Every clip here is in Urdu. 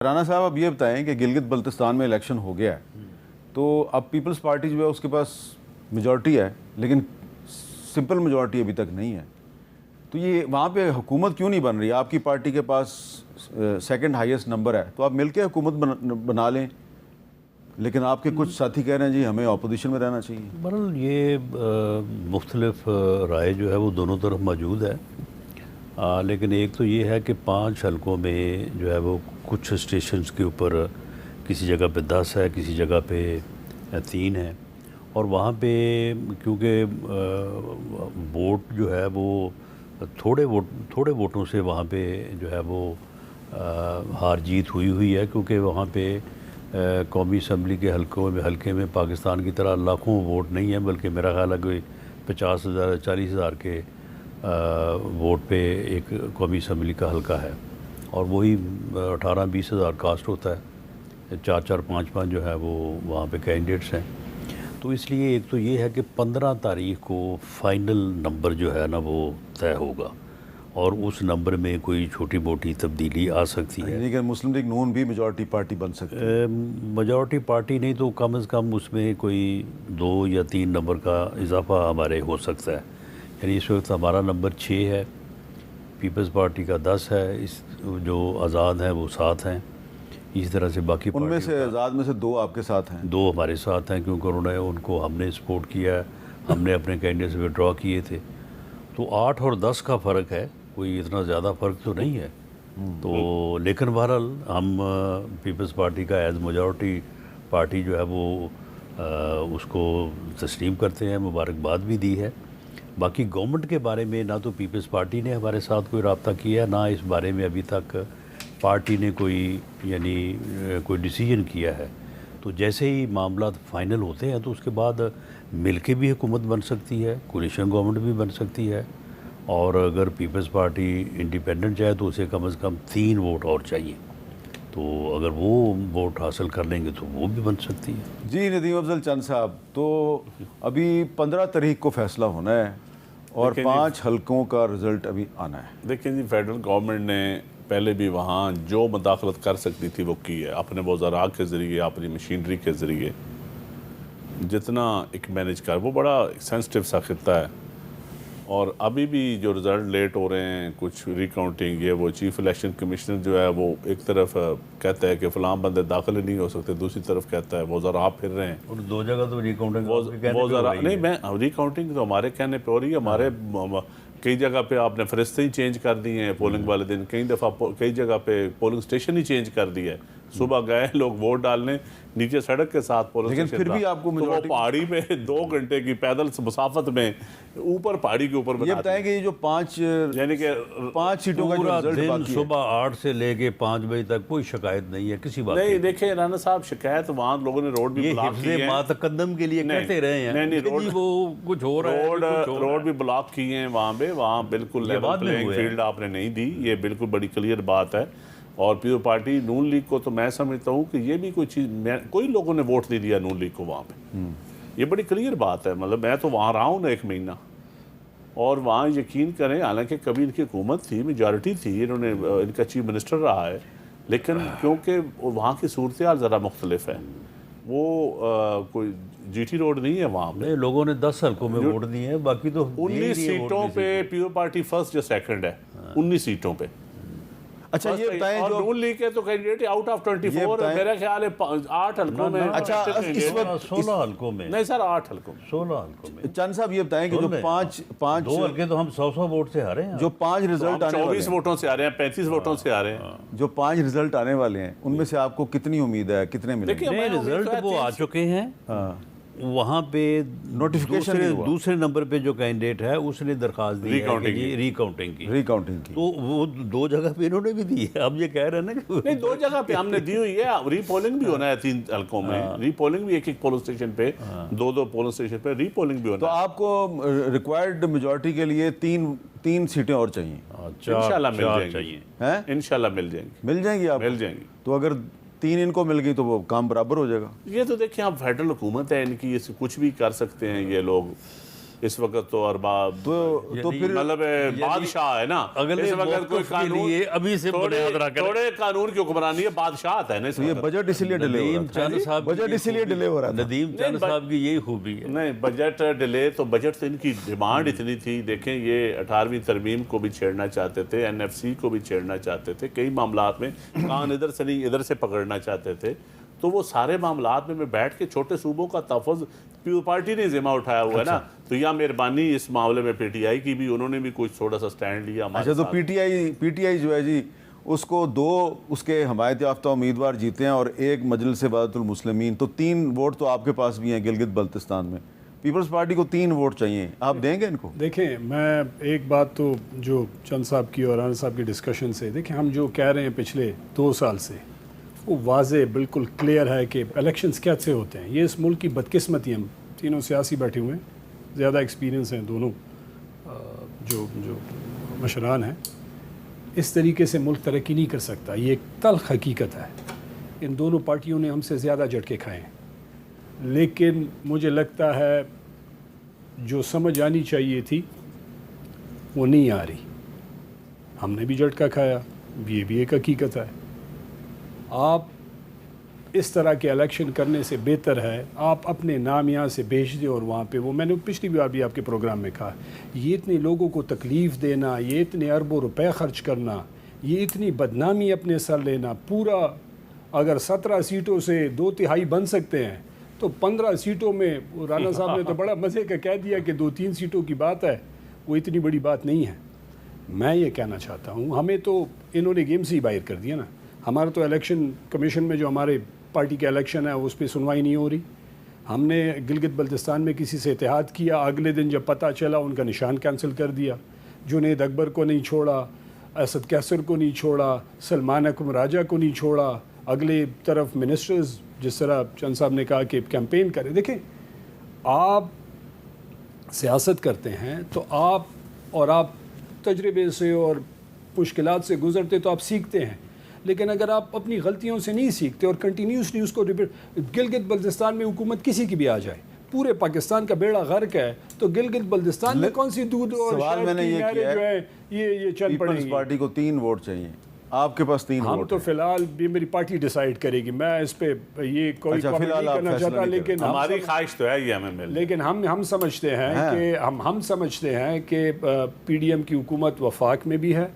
رانا صاحب اب یہ بتائیں کہ گلگت بلتستان میں الیکشن ہو گیا ہے تو اب پیپلز پارٹی جو ہے اس کے پاس میجورٹی ہے لیکن سمپل میجورٹی ابھی تک نہیں ہے، تو یہ وہاں پہ حکومت کیوں نہیں بن رہی؟ آپ کی پارٹی کے پاس سیکنڈ ہائیسٹ نمبر ہے تو آپ مل کے حکومت بنا لیں، لیکن آپ کے کچھ ساتھی کہہ رہے ہیں جی ہمیں اپوزیشن میں رہنا چاہیے۔ بہرحال یہ مختلف رائے جو ہے وہ دونوں طرف موجود ہے، لیکن ایک تو یہ ہے کہ 5 حلقوں میں جو ہے وہ کچھ اسٹیشنز کے اوپر کسی جگہ پہ 10 ہے، کسی جگہ پہ 3 ہے، اور وہاں پہ کیونکہ ووٹ جو ہے وہ تھوڑے ووٹوں سے وہاں پہ جو ہے وہ ہار جیت ہوئی ہے، کیونکہ وہاں پہ قومی اسمبلی کے حلقے میں پاکستان کی طرح لاکھوں ووٹ نہیں ہیں، بلکہ میرا خیال ہے کہ 50,000 40,000 کے ووٹ پہ ایک قومی اسمبلی کا حلقہ ہے، اور وہی 18-20 ہزار کاسٹ ہوتا ہے، 4 5 جو ہے وہ وہاں پہ کینڈیڈیٹس ہیں۔ تو اس لیے ایک تو یہ ہے کہ 15 تاریخ کو فائنل نمبر جو ہے نا وہ طے ہوگا، اور اس نمبر میں کوئی چھوٹی موٹی تبدیلی آ سکتی ہے، یعنی کہ مسلم لیگ نون بھی میجورٹی پارٹی بن سکتی ہے؟ میجورٹی پارٹی نہیں تو کم از کم اس میں کوئی 2 یا 3 نمبر کا اضافہ ہمارے ہو سکتا ہے، یعنی اس وقت ہمارا نمبر 6 ہے، پیپلز پارٹی کا 10 ہے، جو آزاد ہیں وہ 7 ہیں، اسی طرح سے باقی ان میں سے آزاد میں سے 2 آپ کے ساتھ ہیں؟ 2 ہمارے ساتھ ہیں، کیونکہ ان کو ہم نے سپورٹ کیا ہے، ہم نے اپنے کینڈیڈیٹ سے وڈرا کیے تھے، تو 8 اور 10 کا فرق ہے، کوئی اتنا زیادہ فرق تو نہیں ہے، تو لیکن بہرحال ہم پیپلز پارٹی کا ایز میجورٹی پارٹی جو ہے وہ اس کو تسلیم کرتے ہیں، مبارکباد بھی دی ہے۔ باقی گورنمنٹ کے بارے میں نہ تو پیپلز پارٹی نے ہمارے ساتھ کوئی رابطہ کیا، نہ اس بارے میں ابھی تک پارٹی نے کوئی ڈیسیجن کیا ہے، تو جیسے ہی معاملات فائنل ہوتے ہیں تو اس کے بعد مل کے بھی حکومت بن سکتی ہے، کولیشن گورنمنٹ بھی بن سکتی ہے، اور اگر پیپلز پارٹی انڈیپینڈنٹ چاہے تو اسے کم از کم 3 ووٹ اور چاہیے، تو اگر وہ ووٹ حاصل کر لیں گے تو وہ بھی بن سکتی ہے۔ جی ندیم افضل چند صاحب، تو ابھی 15 تاریخ کو فیصلہ ہونا ہے اور 5 حلقوں کا رزلٹ ابھی آنا ہے۔ دیکھیں جی، فیڈرل گورنمنٹ نے پہلے بھی وہاں جو مداخلت کر سکتی تھی وہ کی ہے، اپنے وزراء کے ذریعے، اپنی مشینری کے ذریعے جتنا ایک مینیج کر، وہ بڑا سینسٹیو سا خطہ ہے، اور ابھی بھی جو رزلٹ لیٹ ہو رہے ہیں، کچھ ریکاؤنٹنگ، یہ وہ چیف الیکشن کمشنر جو ہے وہ ایک طرف کہتا ہے کہ فلاں بندے داخل ہی نہیں ہو سکتے، دوسری طرف کہتا ہے وزراء پھر رہے ہیں، اور 2 جگہ تو ریکاؤنٹنگ وزراء نہیں، میں ریکاؤنٹنگ تو ہمارے کہنے پہ ہو رہی ہے، ہمارے کئی جگہ پہ آپ نے فرشتے ہی چینج کر دی ہیں پولنگ والے دن، کئی جگہ پہ پولنگ سٹیشن ہی چینج کر دی ہے، صبح گئے لوگ ووٹ ڈالنے، نیچے سڑک کے ساتھ پولنگ لیکن سٹیشن پھر بھی آپ کو تو وہ پہاڑی پہ 2 گھنٹے کی پیدل مسافت میں اوپر پہاڑی کے اوپر یہ بتائیں کہ یہ جو 5 یعنی کہ 5 سیٹوں کا جو پورا رزلٹ دن باقی ہے، صبح 8 سے لے کے 5 بجے تک کوئی شکایت نہیں ہے کسی بات نہیں، دیکھیں رانا صاحب، شکایت وہاں لوگوں نے روڈ بھی یہ بلاک حفظ کی ہیں، ما تقدم کے لیے کہتے رہے ہیں، نہیں، کہ جی وہ کچھ ہو رہا ہے، روڈ بھی بلاک کی ہیں وہاں بالکل لیول پلینگ فیلڈ آپ نے نہیں دی، یہ بالکل بڑی کلیئر بات ہے، اور پیپلز پارٹی نون لیگ کو تو میں سمجھتا ہوں کہ یہ بھی کوئی چیز، کوئی لوگوں نے ووٹ نہیں دیا نون لیگ کو وہاں پہ، یہ بڑی کلیئر بات ہے، مطلب میں تو وہاں رہا ہوں نا 1 مہینہ، اور وہاں یقین کریں، حالانکہ کبھی ان کی حکومت تھی، میجورٹی تھی، انہوں نے ان کا چیف منسٹر رہا ہے، لیکن کیونکہ وہاں کی صورتحال ذرا مختلف ہے، وہ کوئی جی ٹی روڈ نہیں ہے وہاں پہ، لوگوں نے 10 حلقوں میں ووٹ دیے ہیں، باقی تو 19 سیٹوں پہ پیپلز پارٹی فرسٹ یا سیکنڈ ہے، 19 سیٹوں پہ۔ اچھا یہ بتائیں اور جو نون لیگ کے تو کینڈیڈیٹ آؤٹ آف 24، میرا خیال ہے 8 حلقوں میں، اچھا اس وقت 16 حلقوں میں، نہیں سر 8 حلقوں میں، 16 حلقوں میں، چند صاحب یہ بتائیں کہ جو 5 2 حلقے تو ہم 100 ووٹ سے ہارے ہیں، جو 5 رزلٹ آنے والے 24 ووٹوں سے آ رہے ہیں، 35 ووٹوں سے آ رہے ہیں، جو 5 رزلٹ آنے والے ہیں ان میں سے آپ کو کتنی امید ہے، کتنے ملیں گے؟ رزلٹ وہ آ چکے ہیں، وہاں پہ نوٹیفیکیشن دوسرے نمبر پہ جو کینڈیڈیٹ ہے اس نے درخواست دی ہے کہ جی ریکاؤنٹنگ کی، تو وہ 2 جگہ پہ انہوں نے بھی دی ہے، اب یہ کہہ رہے ہیں نا کہ نہیں 2 جگہ پہ ہم نے دی ہوئی ہے، ری پولنگ بھی ہونا ہے 3 حلقوں میں، ری پولنگ بھی ایک پولنگ اسٹیشن پہ، 2 پولنگ اسٹیشن پہ ری پولنگ بھی ہونا تو ہے، آپ کو ریکوائرڈ میجورٹی کے لیے 3 سیٹیں اور چاہیے؟ انشاءاللہ مل جائیں گی، ہیں انشاءاللہ مل جائیں گی، مل جائیں گی آپ؟ مل جائیں گی، تو اگر 3 ان کو مل گئی تو وہ کام برابر ہو جائے گا۔ یہ تو دیکھیں آپ فیڈرل حکومت ہے ان کی، یہ کچھ بھی کر سکتے ہیں یہ لوگ، اس وقت تو ارباب تو پھر مطلب بادشاہ ہے نا، اگلے اس وقت کوئی موقف کے لیے ابھی سے بنیاد رکھ رہے ہیں۔ تھوڑے قانون کی حکمرانی ہے، بادشاہت ہے نا اس یہ وقت۔ بجٹ اسی لیے ڈیلے ہو ندیم رہا چند صاحب کی بجٹ اسی لیے ڈیلے ہو رہا تھا۔ ندیم چند صاحب کی یہی خوبی ہے۔ نہیں بجٹ ڈیلے تو بجٹ تو ان کی ڈیمانڈ اتنی تھی، دیکھیں یہ 18ویں ترمیم کو بھی چھیڑنا چاہتے تھے، NFC کو بھی چھیڑنا چاہتے تھے، کئی معاملات میں کان ادھر سے نہیں ادھر سے پکڑنا چاہتے تھے، تو وہ سارے معاملات میں بیٹھ کے چھوٹے صوبوں کا تحفظ پیپلز پارٹی نے ذمہ اٹھایا ہوا ہے نا، تو یا مہربانی اس معاملے میں PTI کی بھی انہوں نے بھی کچھ تھوڑا سا سٹینڈ لیا ہمارے اچھا تو PTI جو ہے جی اس کو 2 اس کے حمایت یافتہ امیدوار جیتے ہیں اور 1 مجلس وحدت المسلمین، تو 3 ووٹ تو آپ کے پاس بھی ہیں گلگت بلتستان میں، پیپلز پارٹی کو 3 ووٹ چاہیے، آپ دیں گے ان کو؟ دیکھیں میں ایک بات تو جو چند صاحب کی اور رانا صاحب کی ڈسکشن سے، دیکھیں ہم جو کہہ رہے ہیں پچھلے 2 سال سے وہ واضح بالکل کلیئر ہے کہ الیکشنز کیسے ہوتے ہیں۔ یہ اس ملک کی بدقسمتی، ہم تینوں سیاسی بیٹھے ہوئے ہیں، زیادہ ایکسپیرینس ہیں دونوں جو مشران ہیں، اس طریقے سے ملک ترقی نہیں کر سکتا، یہ ایک تلخ حقیقت ہے۔ ان دونوں پارٹیوں نے ہم سے زیادہ جھٹکے کھائے ہیں، لیکن مجھے لگتا ہے جو سمجھ آنی چاہیے تھی وہ نہیں آ رہی۔ ہم نے بھی جھٹکا کھایا، یہ بھی ایک حقیقت ہے۔ آپ اس طرح کے الیکشن کرنے سے بہتر ہے آپ اپنے نام یہاں سے بھیج دیں، اور وہاں پہ وہ میں نے پچھلی بار بھی آپ کے پروگرام میں کہا، یہ اتنے لوگوں کو تکلیف دینا، یہ اتنے اربوں روپے خرچ کرنا، یہ اتنی بدنامی اپنے سر لینا، پورا اگر 17 سیٹوں سے 2/3 بن سکتے ہیں تو 15 سیٹوں میں رانا صاحب نے تو بڑا مزے کا کہہ دیا کہ 2-3 سیٹوں کی بات ہے، وہ اتنی بڑی بات نہیں ہے۔ میں یہ کہنا چاہتا ہوں ہمیں تو انہوں نے گیم سے ہی باہر کر دیا نا، ہمارا تو الیکشن کمیشن میں جو ہمارے پارٹی کا الیکشن ہے اس پہ سنوائی نہیں ہو رہی۔ ہم نے گلگت بلتستان میں کسی سے اتحاد کیا، اگلے دن جب پتہ چلا ان کا نشان کینسل کر دیا، جنید اکبر کو نہیں چھوڑا، اسد کیسر کو نہیں چھوڑا، سلمان اکرم راجہ کو نہیں چھوڑا، اگلے طرف منسٹرز جس طرح چند صاحب نے کہا کہ کیمپین کریں۔ دیکھیں آپ سیاست کرتے ہیں تو آپ تجربے سے اور مشکلات سے گزرتے تو آپ سیکھتے ہیں، لیکن اگر آپ اپنی غلطیوں سے نہیں سیکھتے اور کنٹینیوسلی اس کو گلگت بلتستان میں حکومت کسی کی بھی آ جائے، پورے پاکستان کا بیڑا غرق ہے، تو گلگت بلتستان میں کون سی دودھ اور سوال میں نے یہ کیا جو ہے یہ چل پڑیں پیپلز گی۔ پارٹی کو 3 ووٹ چاہیے، آپ کے پاس 3 ہم ووٹ تو فی الحال بھی میری پارٹی ڈیسائیڈ کرے گی، میں اس پہ یہ کوئی اچھا، فی کامنٹ الحال نہیں آپ کرنا فیصلہ چاہتا، نہیں لیکن ہماری خواہش تو ہے یہ ہمیں مل، لیکن ہم سمجھتے ہیں کہ ہم سمجھتے ہیں کہ PDM کی حکومت وفاق میں بھی ہے،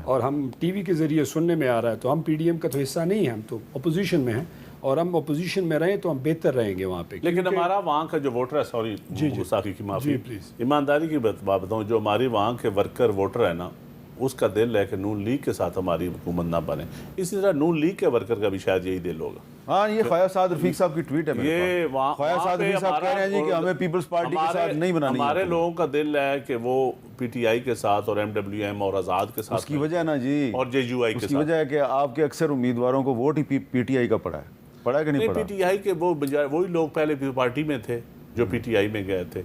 اور ہم ٹی وی کے ذریعے سننے میں آ رہا ہے تو ہم PDM کا تو حصہ نہیں ہیں، ہم تو اپوزیشن میں ہیں، اور ہم اپوزیشن میں رہیں تو ہم بہتر رہیں گے وہاں پہ۔ لیکن ہمارا وہاں کا جو ووٹر ہے، سوری گستاخی کی معافی، پلیز ایمانداری کی بات بتاؤں، جو ہماری وہاں کے ورکر ووٹر ہے نا، اس کا دل ہے کہ نون لیگ کے ساتھ ہماری حکومت نہ بنے، اسی طرح نون لیگ کے ورکر کا بھی شاید یہی دل ہوگا۔ ہاں یہ خواجہ سعد رفیق صاحب کی ٹویٹ ہے یہ خواجہ سعد رفیق صاحب کہہ رہے ہیں جی کہ ہمیں پیپلز پارٹی کے ساتھ نہیں بنانی ہے، ہمارے لوگوں کا دل ہے کہ وہ PTI کے ساتھ اور MWM اور آزاد کے ساتھ، اس کی وجہ نا جی اور JUI کے اس کی ساتھ، وجہ ہے کہ آپ کے اکثر امیدواروں کو ووٹ ہی PTI کا پڑا ہے کہ نہیں پڑا؟ PTI کے وہی لوگ پہلے پارٹی میں تھے جو PTI میں گئے تھے،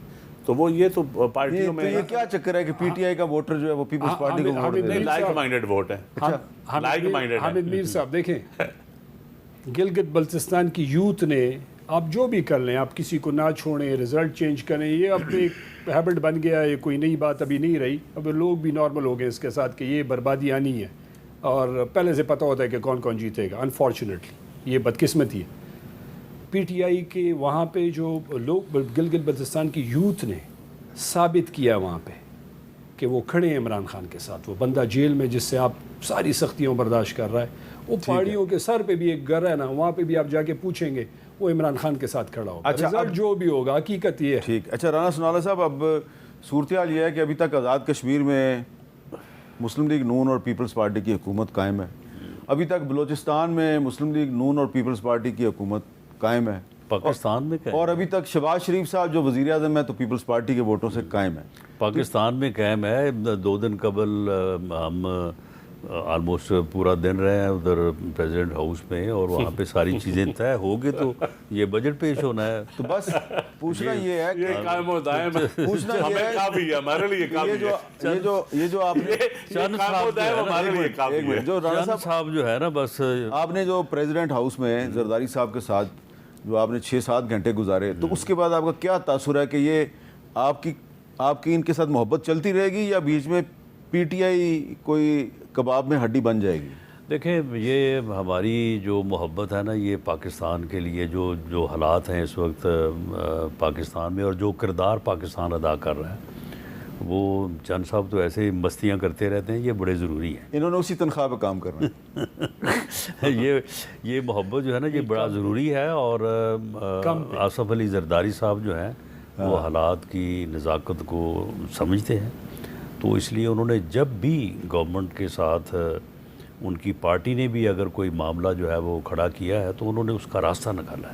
تو وہ یہ تو پارٹیوں میں یہ کیا چکر ہے کہ PTI کا ووٹر جو ہے وہ پیپلز پارٹی کو ووٹ دے رہا ہے؟ لائک مائنڈڈ ووٹ ہے، لائک مائنڈڈ حامد میر صاحب دیکھیں، گلگت بلتستان کی یوتھ نے، آپ جو بھی کر لیں، آپ کسی کو نہ چھوڑیں، رزلٹ چینج کریں، یہ اب ایک ہیبٹ بن گیا ہے، یہ کوئی نئی بات ابھی نہیں رہی، اب لوگ بھی نارمل ہو گئے اس کے ساتھ کہ یہ بربادی آنی ہے، اور پہلے سے پتہ ہوتا ہے کہ کون کون جیتے گا۔ انفارچونیٹلی یہ بدقسمتی ہے۔ PTI کے وہاں پہ جو لوگ گلگت بلتستان کی یوتھ نے ثابت کیا وہاں پہ کہ وہ کھڑے ہیں عمران خان کے ساتھ، وہ بندہ جیل میں جس سے آپ ساری سختیوں برداشت کر رہا ہے، وہ پہاڑیوں کے سر پہ بھی ایک گھر ہے نا، وہاں پہ بھی آپ جا کے پوچھیں گے، وہ عمران خان کے ساتھ کھڑا ہوگا۔ اچھا، رزلٹ جو بھی ہوگا حقیقت یہ ہے۔ ٹھیک، اچھا رانا سنالا صاحب، اب صورتحال یہ ہے کہ ابھی تک آزاد کشمیر میں مسلم لیگ نون اور پیپلز پارٹی کی حکومت قائم ہے، ابھی تک بلوچستان میں مسلم لیگ نون اور پیپلز پارٹی کی حکومت قائم ہے، پاکستان میں اور ابھی تک شہباز شریف صاحب جو وزیر اعظم ہے تو پیپلز پارٹی کے ووٹوں سے قائم ہے۔ پاکستان میں قائم ہے۔ 2 دن قبل ہم آلموسٹ پورا دن رہے ہیں ادھر پریزیڈنٹ ہاؤس میں، اور وہاں پہ ساری چیزیں طے ہو گئی، تو یہ بجٹ پیش ہونا ہے۔ تو بس پوچھنا یہ ہے کہ قائم و دائم پوچھنا یہ ہمیں کافی ہے، ہمارے لیے کافی ہے، یہ جو آپ نے قائم و دائم ہمارے لیے کافی ہے۔ جو رانا چند صاحب جو ہے نا، بس آپ نے جو پریزیڈنٹ ہاؤس میں زرداری صاحب کے ساتھ جو آپ نے 6-7 گھنٹے گزارے، تو اس کے بعد آپ کا کیا تاثر ہے کہ یہ آپ کی آپ کی ان کے ساتھ محبت چلتی رہے گی یا بیچ میں پی ٹی آئی کوئی کباب میں ہڈی بن جائے گی؟ دیکھیں یہ ہماری جو محبت ہے نا، یہ پاکستان کے لیے جو حالات ہیں اس وقت پاکستان میں، اور جو کردار پاکستان ادا کر رہا ہے، وہ چند صاحب تو ایسے مستیاں کرتے رہتے ہیں، یہ بڑے ضروری ہیں۔ انہوں نے اسی تنخواہ پہ کام کرنا ہے۔ یہ محبت جو ہے نا، یہ بڑا ضروری ہے، اور آصف علی زرداری صاحب جو ہیں وہ حالات کی نزاکت کو سمجھتے ہیں، تو اس لیے انہوں نے جب بھی گورنمنٹ کے ساتھ ان کی پارٹی نے بھی اگر کوئی معاملہ جو ہے وہ کھڑا کیا ہے تو انہوں نے اس کا راستہ نکالا ہے۔